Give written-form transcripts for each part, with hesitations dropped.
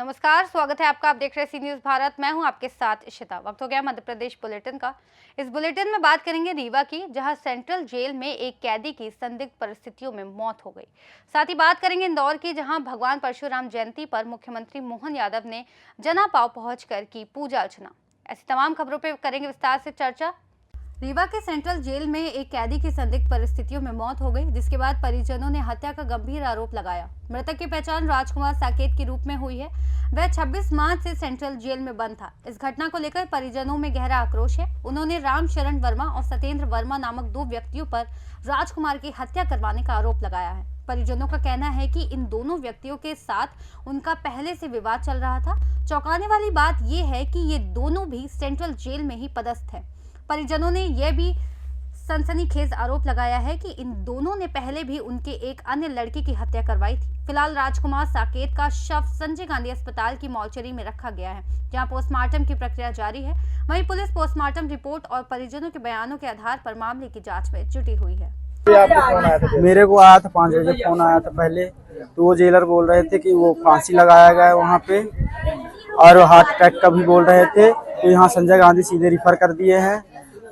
नमस्कार, स्वागत है आपका। आप देख रहे हैं सी न्यूज़ भारत। मैं हूं आपके साथ इशिता। वक्त हो गया मध्य प्रदेश बुलेटिन का। इस बुलेटिन में बात करेंगे रीवा की, जहां सेंट्रल जेल में एक कैदी की संदिग्ध परिस्थितियों में मौत हो गई। साथ ही बात करेंगे इंदौर की, जहां भगवान परशुराम जयंती पर मुख्यमंत्री मोहन यादव ने जनापाव पहुंचकर की पूजा अर्चना। ऐसी तमाम खबरों पर करेंगे विस्तार से चर्चा। रीवा के सेंट्रल जेल में एक कैदी की संदिग्ध परिस्थितियों में मौत हो गई, जिसके बाद परिजनों ने हत्या का गंभीर आरोप लगाया। मृतक की पहचान राजकुमार साकेत के रूप में हुई है। वह 26 मार्च से सेंट्रल जेल में बंद था। इस घटना को लेकर परिजनों में गहरा आक्रोश है। उन्होंने रामशरण वर्मा और सत्येंद्र वर्मा नामक 2 व्यक्तियों पर राजकुमार की हत्या करवाने का आरोप लगाया है। परिजनों का कहना है कि इन दोनों व्यक्तियों के साथ उनका पहले से विवाद चल रहा था। चौंकाने वाली बात यह है कि ये दोनों भी सेंट्रल जेल में ही पदस्थ है। परिजनों ने यह भी सनसनीखेज आरोप लगाया है कि इन दोनों ने पहले भी उनके एक अन्य लड़के की हत्या करवाई थी। फिलहाल राजकुमार साकेत का शव संजय गांधी अस्पताल की मॉर्चरी में रखा गया है, जहां पोस्टमार्टम की प्रक्रिया जारी है। वहीं पुलिस पोस्टमार्टम रिपोर्ट और परिजनों के बयानों के आधार पर मामले की जांच में जुटी हुई है। मेरे को आया था 5 बजे फोन आया था पहले, तो वो जेलर बोल रहे थे कि वो फांसी लगाया गया है वहाँ पे, और हार्ट अटैक का भी बोल रहे थे। तो यहाँ संजय गांधी सीधे रिफर कर दिए हैं।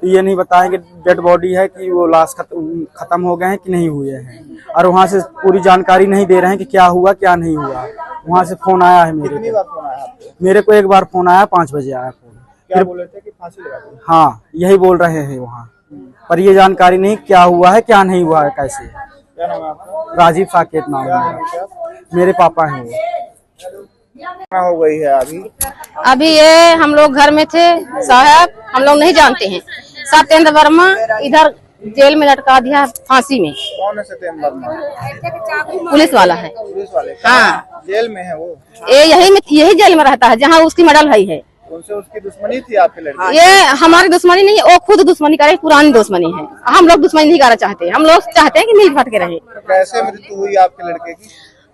तो ये नहीं बताएंगे डेड बॉडी है कि वो लाश खत्म हो गए हैं कि नहीं हुए हैं, और वहाँ से पूरी जानकारी नहीं दे रहे हैं कि क्या हुआ क्या नहीं हुआ। वहाँ से फोन आया है मेरे को एक बार फोन आया, 5 बजे आया फोन। क्या बोल रहे थे कि फांसी लगा दी? हाँ, यही बोल रहे हैं वहाँ, पर ये जानकारी नहीं क्या हुआ है क्या नहीं हुआ है कैसे। क्या नाम है आपका? राजीव साकेत नाम है, मेरे पापा हैं वो। क्या हो गई है अभी ये हम लोग घर में थे साहब, हम लोग नहीं जानते हैं। सत्येंद्र वर्मा इधर जेल में लटका दिया फांसी में। कौन है सत्येंद्र वर्मा? पुलिस वाला है। पुलिस वाले? हाँ, जेल में है वो? ये यही जेल में रहता है जहाँ उसकी मेडल भाई है। उनसे उसकी दुश्मनी थी आपके लड़के? ये हमारी दुश्मनी नहीं है, वो खुद दुश्मनी करे, पुरानी दुश्मनी है। हम लोग दुश्मनी नहीं करना चाहते, हम लोग चाहते हैं कि मिल भट के रहे। कैसे मृत्यु हुई आपके लड़के की?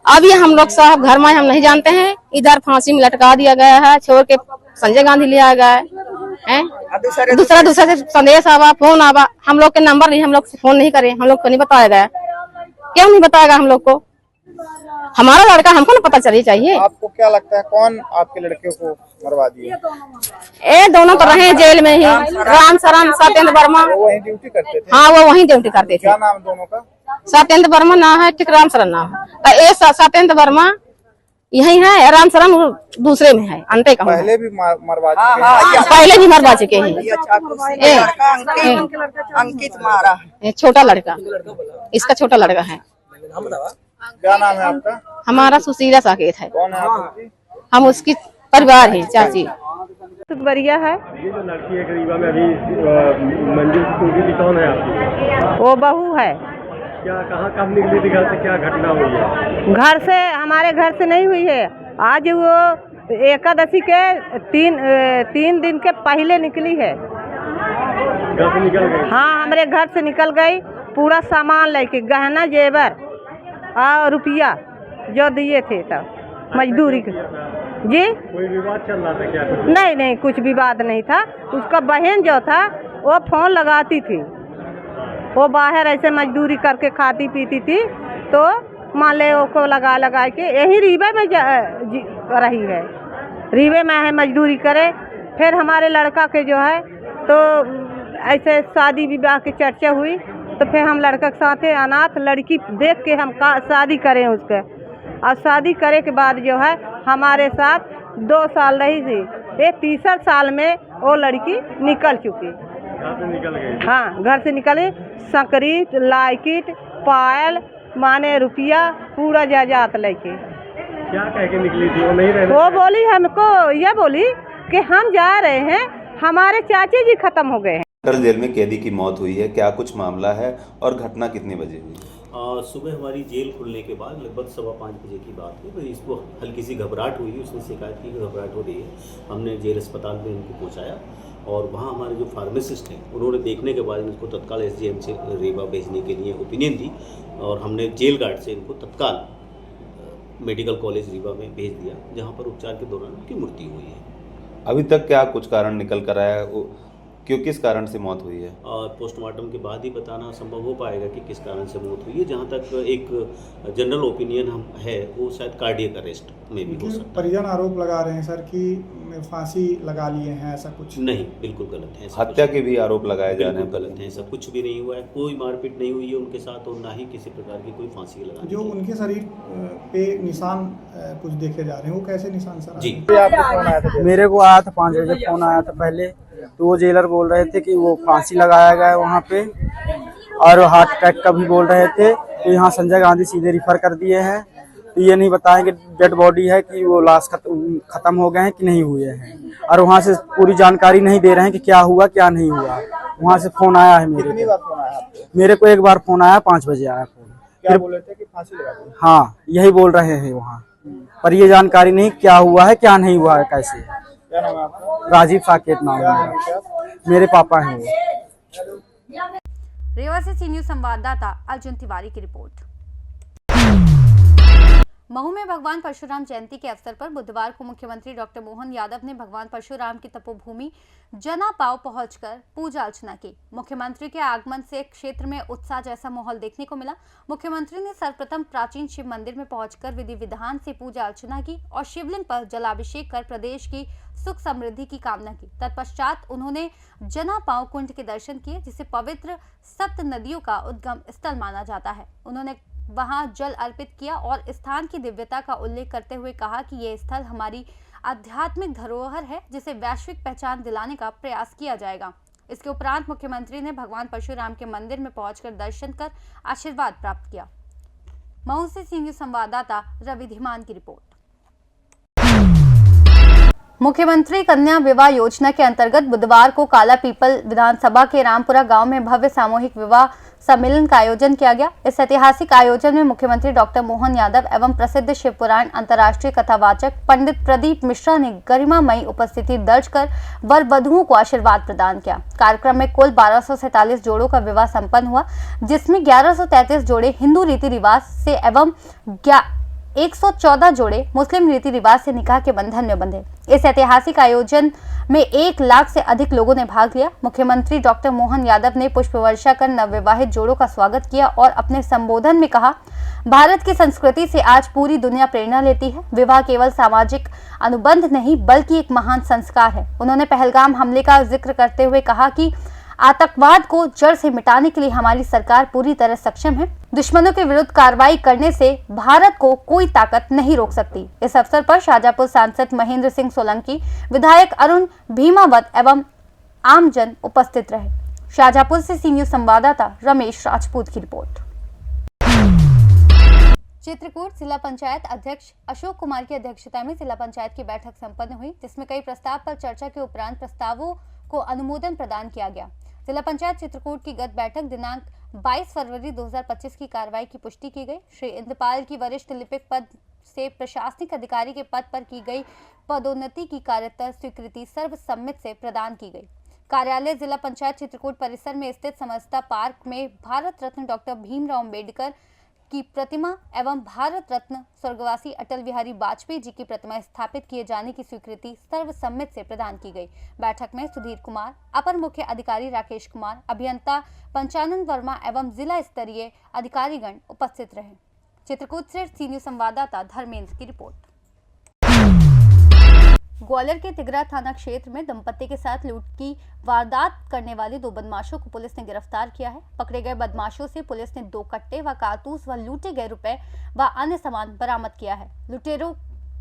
अब ये हम लोग साहब घर में हम नहीं जानते हैं। इधर फांसी में लटका दिया गया है, छोड़ के संजय गांधी लिया गया है। दूसरा से संदेश आवा, फोन आवा, हम लोग के नंबर नहीं, हम लोग फोन नहीं करे, हम लोग को नहीं बताया गया। क्यों नहीं बताएगा हम लोग को? हमारा लड़का हमको ना पता चलिए चाहिए। आपको क्या लगता है कौन आपके लड़के को मरवा दिया? ये दोनों तो रहे जेल में ही, रामशरण सत्येंद्र वर्मा। वो वहीं ड्यूटी करते थे? हाँ, वो वहीं ड्यूटी करते थे। क्या नाम दोनों का? सत्येंद्र वर्मा नाम है, ठीक रामशरण नाम है। ये सत्येंद्र वर्मा यही है, रामशरण दूसरे में है, अंते का। पहले भी मरवा चुके हैं? पहले भी मरवा चुके हैं। अंकित मारा है, छोटा लड़का, इसका छोटा लड़का है। क्या नाम है आपका? हमारा सुशीला साकेत है। कौन है आपकी? हम उसकी परिवार है, चाची। बढ़िया है। ये जो लड़की है रीवा में अभी मंजिल टूटी थी, कौन है आपकी? वो बहू है। क्या कहाँ कब निकली थी घर से, क्या घटना हुई है? घर से, हमारे घर से नहीं हुई है। आज वो एकादशी के 3 दिन के पहले निकली है। घर से निकल गई? हाँ, हमारे घर से निकल गई, पूरा सामान लेके, गहना जेवर और रुपया जो दिए थे तब मजदूरी जी। कोई विवाद चल रहा था क्या? नहीं, कुछ विवाद नहीं था। उसका बहन जो था वो फोन लगाती थी, वो बाहर ऐसे मजदूरी करके खाती पीती थी, तो मान ले को लगा के यही रीवे में रही है, रीवे में है, मजदूरी करे। फिर हमारे लड़का के जो है तो ऐसे शादी विवाह की चर्चा हुई, तो फिर हम लड़का के साथ अनाथ लड़की देख के हम शादी करें उसके, और शादी करे के बाद जो है हमारे साथ 2 साल रही थी। ये 3 साल में वो लड़की निकल चुकी। घर से निकल गई? हाँ, घर से निकले, सकरीट, लाइकिट, पायल, माने रुपया, पूरा जायदाद लेके। क्या कह के निकली थी? वो नहीं रहने? वो बोली हमको, ये बोली कि हम जा रहे हैं, हमारे चाची जी खत्म हो गए हैं। सेंट्रल जेल में कैदी की मौत हुई है, क्या कुछ मामला है और घटना कितने बजे हुई? सुबह हमारी जेल खुलने के बाद लगभग 5:15 बजे की बात है। तो इसको हल्की सी घबराहट हुई, उसने शिकायत की कि घबराहट हो रही है। हमने जेल अस्पताल में इनको पहुंचाया, और वहाँ हमारे जो फार्मासिस्ट हैं उन्होंने देखने के बाद इनको तत्काल SGM से रीवा भेजने के लिए ओपिनियन दी, और हमने जेल गार्ड से इनको तत्काल मेडिकल कॉलेज रीवा में भेज दिया, जहाँ पर उपचार के दौरान उनकी मृत्यु हुई है। अभी तक क्या कुछ कारण निकल कर आया है? क्यों, किस कारण से मौत हुई है? और पोस्टमार्टम के बाद ही बताना संभव हो पाएगा कि किस कारण से मौत हुई है। जहाँ तक एक जनरल ओपिनियन हम है वो शायद कार्डियक अरेस्ट में भी हो सकता है। परिजन आरोप लगा रहे हैं सर कि फांसी लगा लिए हैं, ऐसा कुछ नहीं, बिल्कुल गलत है। हत्या के भी आरोप लगाए जा रहे हैं। गलत है, ऐसा कुछ भी नहीं हुआ है। कोई मारपीट नहीं हुई है उनके साथ और ना ही किसी प्रकार की कोई फांसी लगाने जो उनके शरीर पे निशान कुछ देखे जा रहे हैं, वो कैसे निशान सर? जी, मेरे को आया था 5 बजे फोन आया था पहले, तो वो जेलर बोल रहे थे कि वो फांसी लगाया गया है वहाँ पे, और हार्ट अटैक का भी बोल रहे थे। तो यहाँ संजय गांधी सीधे रिफर कर दिए हैं। तो ये नहीं बताएंगे डेड बॉडी है कि वो लाश खत्म हो गए हैं कि नहीं हुए हैं, और वहाँ से पूरी जानकारी नहीं दे रहे हैं कि क्या हुआ क्या नहीं हुआ। वहाँ से फोन आया है कितनी बार फोन आया आपको? मेरे को एक बार फोन आया, 5 बजे आया फोन। क्या बोले थे कि फांसी लगा दी? हाँ, यही बोल रहे हैं वहाँ, पर ये जानकारी नहीं क्या हुआ है क्या नहीं हुआ है कैसे। क्या नाम है आपका? राजीव साकेत नाम है मेरा। मेरे पापा हैं वो। रेवा से सी न्यूज संवाददाता अर्जुन तिवारी की रिपोर्ट। महू में भगवान परशुराम जयंती के अवसर पर बुधवार को मुख्यमंत्री डॉक्टर मोहन यादव ने भगवान परशुराम की तपोभूमि जनापाव पहुंचकर पूजा अर्चना की। मुख्यमंत्री के आगमन से क्षेत्र में उत्साह जैसा माहौल देखने को मिला। मुख्यमंत्री ने सर्वप्रथम प्राचीन शिव मंदिर में पहुंचकर विधि विधान से पूजा अर्चना की और शिवलिंग पर जलाभिषेक कर प्रदेश की सुख समृद्धि की कामना की। तत्पश्चात उन्होंने जनापाव कुंड के दर्शन किए, जिसे पवित्र सप्त नदियों का उद्गम स्थल माना जाता है। उन्होंने वहां जल अर्पित किया और स्थान की दिव्यता का उल्लेख करते हुए कहा कि यह स्थल हमारी आध्यात्मिक धरोहर है, जिसे वैश्विक पहचान दिलाने का प्रयास किया जाएगा। इसके उपरांत मुख्यमंत्री ने भगवान परशुराम के मंदिर में पहुंचकर दर्शन कर आशीर्वाद प्राप्त किया। महू से सी न्यूज संवाददाता रवि धीमान की रिपोर्ट। मुख्यमंत्री कन्या विवाह योजना के अंतर्गत बुधवार को काला पीपल विधानसभा के रामपुरा गांव में भव्य सामूहिक विवाह सम्मेलन का आयोजन किया गया। इस ऐतिहासिक आयोजन में मुख्यमंत्री डॉक्टर मोहन यादव एवं प्रसिद्ध शिव पुराण अंतर्राष्ट्रीय कथावाचक पंडित प्रदीप मिश्रा ने गरिमामयी उपस्थिति दर्ज कर वर वधुओं को आशीर्वाद प्रदान किया। कार्यक्रम में कुल 1247 जोड़ों का विवाह संपन्न हुआ, जिसमें 1133 जोड़े हिंदू रीति रिवाज से एवं 114 जोड़े मुस्लिम रीति रिवाज से निकाह के बंधन में बंधे। इस ऐतिहासिक आयोजन में 1 लाख से अधिक लोगों ने भाग लिया। मुख्यमंत्री डॉक्टर मोहन यादव ने पुष्प वर्षा कर नवविवाहित जोड़ों का स्वागत किया और अपने संबोधन में कहा, भारत की संस्कृति से आज पूरी दुनिया प्रेरणा लेती है। विवाह केवल सामाजिक अनुबंध नहीं बल्कि एक महान संस्कार है। उन्होंने पहलगाम हमले का जिक्र करते हुए कहा कि आतंकवाद को जड़ से मिटाने के लिए हमारी सरकार पूरी तरह सक्षम है। दुश्मनों के विरुद्ध कार्रवाई करने से भारत को कोई ताकत नहीं रोक सकती। इस अवसर पर शाहजहाँपुर सांसद महेंद्र सिंह सोलंकी, विधायक अरुण भीमावत एवं आमजन उपस्थित रहे। शाहजहाँपुर से सी न्यूज संवाददाता रमेश राजपूत की रिपोर्ट। चित्रकूट जिला पंचायत अध्यक्ष अशोक कुमार की अध्यक्षता में जिला पंचायत की बैठक संपन्न हुई, जिसमें कई प्रस्ताव पर चर्चा के उपरांत प्रस्तावों को अनुमोदन प्रदान किया गया। जिला पंचायत चित्रकूट की गत बैठक दिनांक 22 फरवरी 2025 की कार्रवाई की पुष्टि की गई। श्री इंद्रपाल की वरिष्ठ लिपिक पद से प्रशासनिक अधिकारी के पद पर की गई पदोन्नति की कार्यतर स्वीकृति सर्वसम्मति से प्रदान की गई। कार्यालय जिला पंचायत चित्रकूट परिसर में स्थित समस्ता पार्क में भारत रत्न डॉक्टर भीमराव अम्बेडकर की प्रतिमा एवं भारत रत्न स्वर्गवासी अटल बिहारी वाजपेयी जी की प्रतिमा स्थापित किए जाने की स्वीकृति सर्वसम्मति से प्रदान की गई। बैठक में सुधीर कुमार, अपर मुख्य अधिकारी राकेश कुमार, अभियंता पंचानन वर्मा एवं जिला स्तरीय अधिकारीगण उपस्थित रहे। चित्रकूट से सी न्यूज संवाददाता धर्मेंद्र की रिपोर्ट। ग्वालियर के तिगरा थाना क्षेत्र में दंपत्ति के साथ लूट की वारदात करने वाले 2 बदमाशों को पुलिस ने गिरफ्तार किया है। पकड़े गए बदमाशों से पुलिस ने 2 कट्टे व कारतूस व लूटे गए रुपए व अन्य सामान बरामद किया है। लुटेरों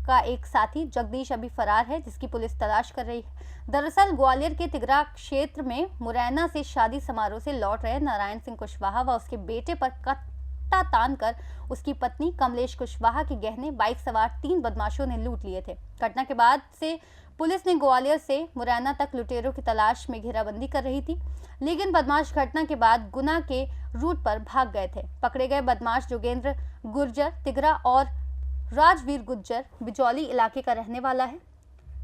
का एक साथी जगदीश अभी फरार है, जिसकी पुलिस तलाश कर रही है। दरअसल ग्वालियर के तिगरा क्षेत्र में मुरैना से शादी समारोह से लौट रहे नारायण सिंह कुशवाहा व उसके बेटे पर कट्टा तान कर उसकी पत्नी कमलेश कुशवाहा के गहने बाइक सवार 3 बदमाशों ने लूट लिए थे। घटना के बाद से पुलिस ने ग्वालियर से मुरैना तक लुटेरों की तलाश में घेराबंदी कर रही थी, लेकिन बदमाश घटना के बाद गुना के रूट पर भाग गए थे। पकड़े गए बदमाश जोगेंद्र गुर्जर तिगरा और राजवीर गुज्जर बिजौली इलाके का रहने वाला है।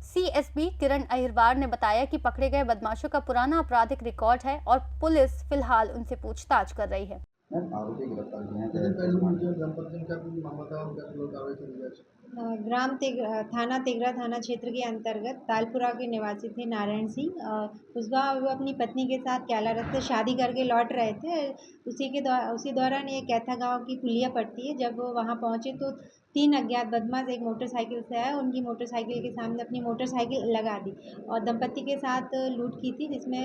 सीएसपी किरण अहिरवार ने बताया कि पकड़े गए बदमाशों का पुराना आपराधिक रिकॉर्ड है और पुलिस फिलहाल उनसे पूछताछ कर रही है। थाना तेगरा थाना क्षेत्र के अंतर्गत तालपुरा के निवासी थे नारायण सिंह। उसका वो अपनी पत्नी के साथ कैलारस से शादी करके लौट रहे थे। उसी दौरान ये कैथा गांव की पुलिया पड़ती है। जब वो वहाँ पहुँचे तो 3 अज्ञात बदमाश एक मोटरसाइकिल से आए। उनकी मोटरसाइकिल के सामने अपनी मोटरसाइकिल लगा दी और दंपत्ति के साथ लूट की थी, जिसमें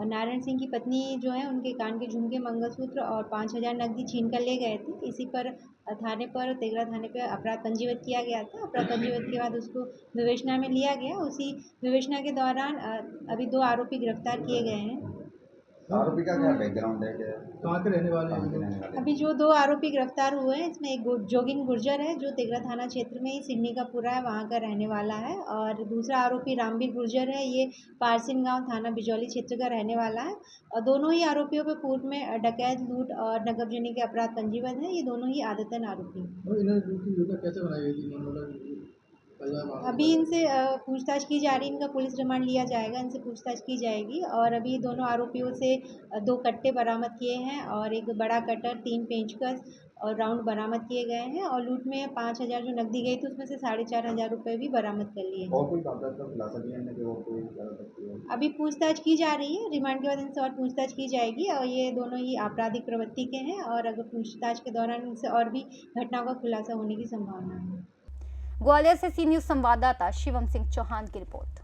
नारायण सिंह की पत्नी जो है उनके कान के झुमके, मंगलसूत्र और 5000 नकदी छीन कर ले गए थे। इसी पर तेगरा थाने पर अपराध पंजीबद्ध किया गया था। अपराध पंजीबद्ध के बाद उसको विवेचना में लिया गया। उसी विवेचना के दौरान अभी 2 आरोपी गिरफ्तार किए गए हैं। आरोपी का क्या बैकग्राउंड है, कहाँ के रहने वाले हैं? अभी जो 2 आरोपी गिरफ्तार हुए हैं, इसमें एक जोगिन गुर्जर है जो तेगरा थाना क्षेत्र में ही सिडनी का पूरा है, वहाँ का रहने वाला है। और दूसरा आरोपी रामवीर गुर्जर है, ये पारसिन गांव थाना बिजौली क्षेत्र का रहने वाला है। और दोनों ही आरोपियों पर पूर्व में डकैत, लूट और नकबजनी के अपराध पंजीबद्ध हैं। ये दोनों ही आदतन आरोपी हैं। अभी इनसे पूछताछ की जा रही है। इनका पुलिस रिमांड लिया जाएगा, इनसे पूछताछ की जाएगी। और अभी दोनों आरोपियों से 2 कट्टे बरामद किए हैं और एक बड़ा कटर, 3 पेंचकस और राउंड बरामद किए गए हैं। और लूट में 5000 जो नकदी गई थी उसमें से 4500 रुपये भी बरामद कर लिए हैं। और कोई वारदात का खुलासा किया है कि वो कोई कर सकती है? अभी पूछताछ की जा रही है, रिमांड के बाद इनसे और पूछताछ की जाएगी। और ये दोनों ही आपराधिक प्रवृत्ति के हैं और अगर पूछताछ के दौरान इनसे और भी घटनाओं का खुलासा होने की संभावना है। ग्वालियर से सी न्यूज संवाददाता शिवम सिंह चौहान की रिपोर्ट।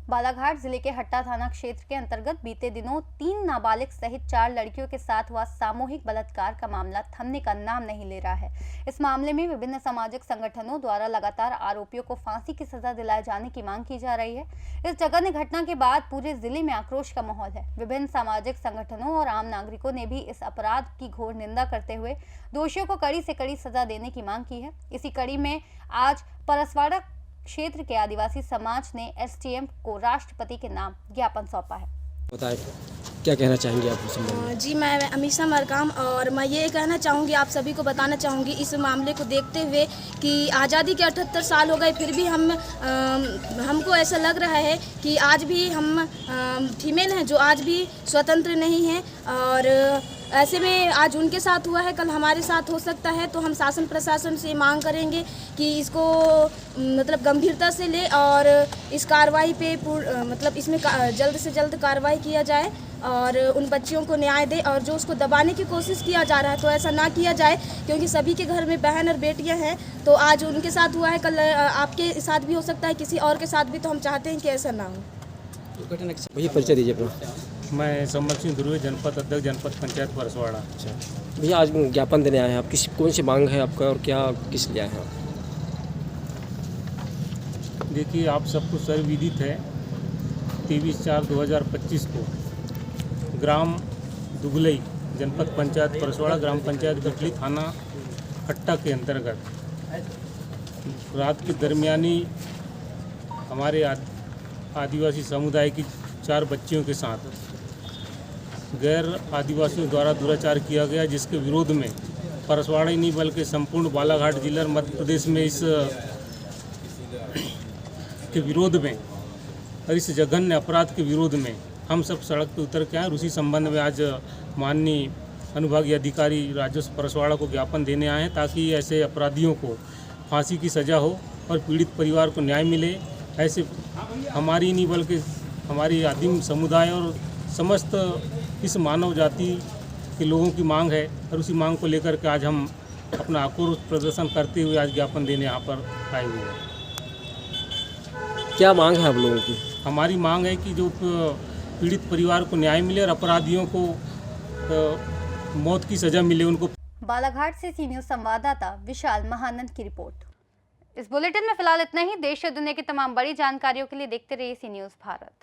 बालाघाट जिले के हट्टा थाना क्षेत्र के अंतर्गत बीते दिनों 3 नाबालिग सहित 4 लड़कियों के साथ हुआ सामूहिक बलात्कार का मामला थमने का नाम नहीं ले रहा है। इस मामले में विभिन्न सामाजिक संगठनों द्वारा लगातार आरोपियों को फांसी की सजा दिलाए जाने की मांग की जा रही है। इस जघन्य घटना के बाद पूरे जिले में आक्रोश का माहौल है। विभिन्न सामाजिक संगठनों और आम नागरिकों ने भी इस अपराध की घोर निंदा करते हुए दोषियों को कड़ी से कड़ी सजा देने की मांग की है। इसी कड़ी में आज परसवाड़ा क्षेत्र के आदिवासी समाज ने एसडीएम को राष्ट्रपति के नाम ज्ञापन सौंपा है। बताएं, क्या कहना चाहेंगे आप इस संबंध में? जी, मैं अमीशा मरकाम और मैं ये कहना चाहूँगी, आप सभी को बताना चाहूँगी इस मामले को देखते हुए कि आज़ादी के 78 साल हो गए, फिर भी हमको ऐसा लग रहा है कि आज भी हम फीमेल हैं जो आज भी स्वतंत्र नहीं हैं। और ऐसे में आज उनके साथ हुआ है, कल हमारे साथ हो सकता है। तो हम शासन प्रशासन से मांग करेंगे कि इसको मतलब गंभीरता से ले और इस कार्रवाई पे मतलब इसमें जल्द से जल्द कार्रवाई किया जाए और उन बच्चियों को न्याय दे। और जो उसको दबाने की कोशिश किया जा रहा है तो ऐसा ना किया जाए, क्योंकि सभी के घर में बहन और बेटियां हैं। तो आज उनके साथ हुआ है, कल आपके साथ भी हो सकता है, किसी और के साथ भी। तो हम चाहते हैं कि ऐसा ना हो। भैया परिचय दीजिए अपना। मैं संबल सिंह ध्रुव, जनपद अध्यक्ष, जनपद पंचायत परसवाड़ा। अच्छा भैया, आज ज्ञापन देने आए हैं आप, कौन सी मांग है आपका और क्या किस लिए आए हैं आप? देखिए, आप सबको सर्वविदित है 23/4/2025 को ग्राम दुगलई, जनपद पंचायत परसवाड़ा, ग्राम पंचायत गठली, थाना हट्टा के अंतर्गत रात के दरमियानी हमारे आदिवासी समुदाय की 4 बच्चियों के साथ गैर आदिवासियों द्वारा दुराचार किया गया, जिसके विरोध में परसवाड़ा ही नहीं बल्कि संपूर्ण बालाघाट जिला और मध्य प्रदेश में इस के विरोध में और इस जघन्य अपराध के विरोध में हम सब सड़क पर उतर के आए। और उसी संबंध में आज माननीय अनुभागीय अधिकारी राजस्व परसवाड़ा को ज्ञापन देने आए हैं, ताकि ऐसे अपराधियों को फांसी की सज़ा हो और पीड़ित परिवार को न्याय मिले। ऐसे हमारी नहीं बल्कि हमारी आदिम समुदाय और समस्त इस मानव जाति के लोगों की मांग है। और उसी मांग को लेकर के आज हम अपना आक्रोश प्रदर्शन करते हुए आज ज्ञापन देने यहाँ पर आए हुए हैं। क्या मांग है आप लोगों की? हमारी मांग है कि जो पीड़ित परिवार को न्याय मिले और अपराधियों को मौत की सज़ा मिले उनको। बालाघाट से सी न्यूज संवाददाता विशाल महानंद की रिपोर्ट। इस बुलेटिन में फिलहाल इतना ही। देश और दुनिया की तमाम बड़ी जानकारियों के लिए देखते रहिए सी न्यूज भारत।